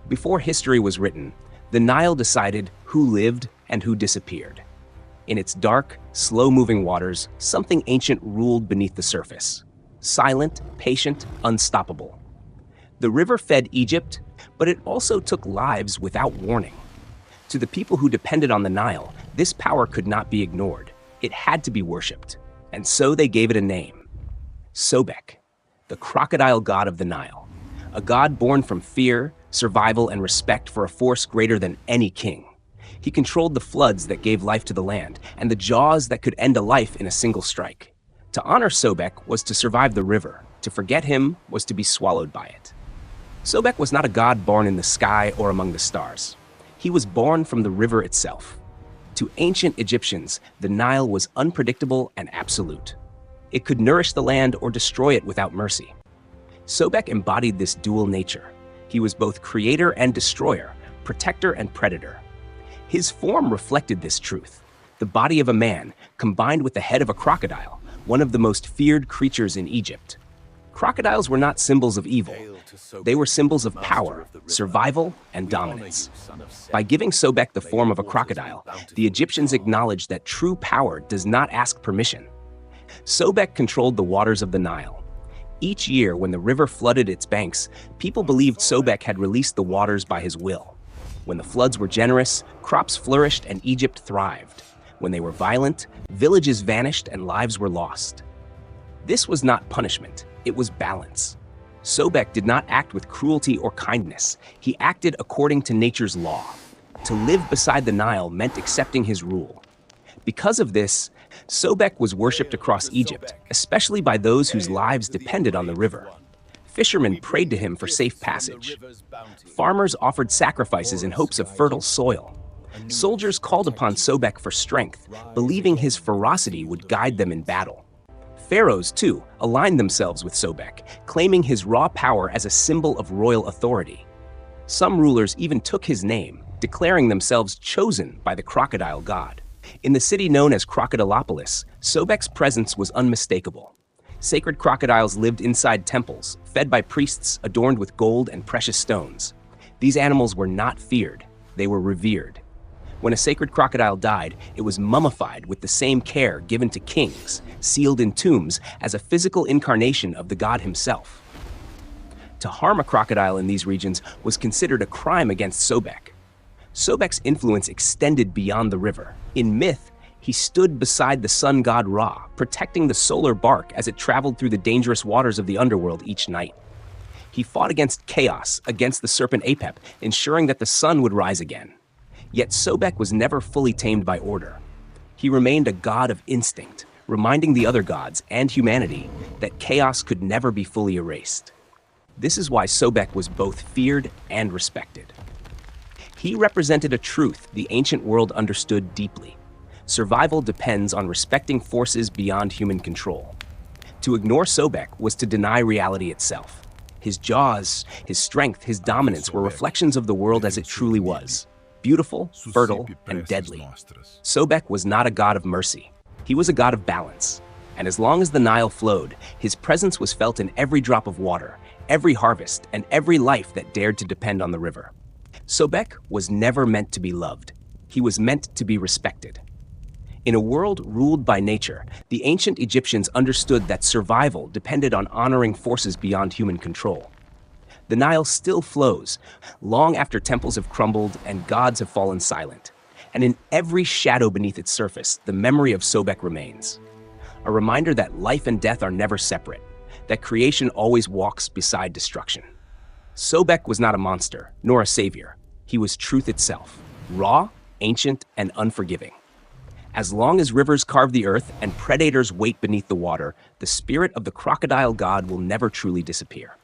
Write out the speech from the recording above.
Before history was written, the Nile decided who lived and who disappeared. In its dark, slow-moving waters, something ancient ruled beneath the surface. Silent, patient, unstoppable. The river fed Egypt, but it also took lives without warning. To the people who depended on the Nile, this power could not be ignored. It had to be worshipped, and so they gave it a name. Sobek, the crocodile god of the Nile, a god born from fear, survival, and respect for a force greater than any king. He controlled the floods that gave life to the land, and the jaws that could end a life in a single strike. To honor Sobek was to survive the river. To forget him was to be swallowed by it. Sobek was not a god born in the sky or among the stars. He was born from the river itself. To ancient Egyptians, the Nile was unpredictable and absolute. It could nourish the land or destroy it without mercy. Sobek embodied this dual nature. He was both creator and destroyer, protector and predator. His form reflected this truth. The body of a man, combined with the head of a crocodile, one of the most feared creatures in Egypt. Crocodiles were not symbols of evil. They were symbols of power, survival, and dominance. By giving Sobek the form of a crocodile, the Egyptians acknowledged that true power does not ask permission. Sobek controlled the waters of the Nile. Each year, when the river flooded its banks, people believed Sobek had released the waters by his will. When the floods were generous, crops flourished and Egypt thrived. When they were violent, villages vanished and lives were lost. This was not punishment, it was balance. Sobek did not act with cruelty or kindness. He acted according to nature's law. To live beside the Nile meant accepting his rule. Because of this, Sobek was worshipped across Egypt, especially by those whose lives depended on the river. Fishermen prayed to him for safe passage. Farmers offered sacrifices in hopes of fertile soil. Soldiers called upon Sobek for strength, believing his ferocity would guide them in battle. Pharaohs, too, aligned themselves with Sobek, claiming his raw power as a symbol of royal authority. Some rulers even took his name, declaring themselves chosen by the crocodile god. In the city known as Crocodilopolis, Sobek's presence was unmistakable. Sacred crocodiles lived inside temples, fed by priests adorned with gold and precious stones. These animals were not feared, they were revered. When a sacred crocodile died, it was mummified with the same care given to kings, sealed in tombs as a physical incarnation of the god himself. To harm a crocodile in these regions was considered a crime against Sobek. Sobek's influence extended beyond the river. In myth, he stood beside the sun god Ra, protecting the solar bark as it traveled through the dangerous waters of the underworld each night. He fought against chaos, against the serpent Apep, ensuring that the sun would rise again. Yet Sobek was never fully tamed by order. He remained a god of instinct, reminding the other gods and humanity that chaos could never be fully erased. This is why Sobek was both feared and respected. He represented a truth the ancient world understood deeply. Survival depends on respecting forces beyond human control. To ignore Sobek was to deny reality itself. His jaws, his strength, his dominance were reflections of the world as it truly was. Beautiful, fertile, and deadly. Sobek was not a god of mercy. He was a god of balance. And as long as the Nile flowed, his presence was felt in every drop of water, every harvest, and every life that dared to depend on the river. Sobek was never meant to be loved. He was meant to be respected. In a world ruled by nature, the ancient Egyptians understood that survival depended on honoring forces beyond human control. The Nile still flows, long after temples have crumbled and gods have fallen silent. And in every shadow beneath its surface, the memory of Sobek remains. A reminder that life and death are never separate, that creation always walks beside destruction. Sobek was not a monster, nor a savior. He was truth itself, raw, ancient, and unforgiving. As long as rivers carve the earth and predators wait beneath the water, the spirit of the crocodile god will never truly disappear.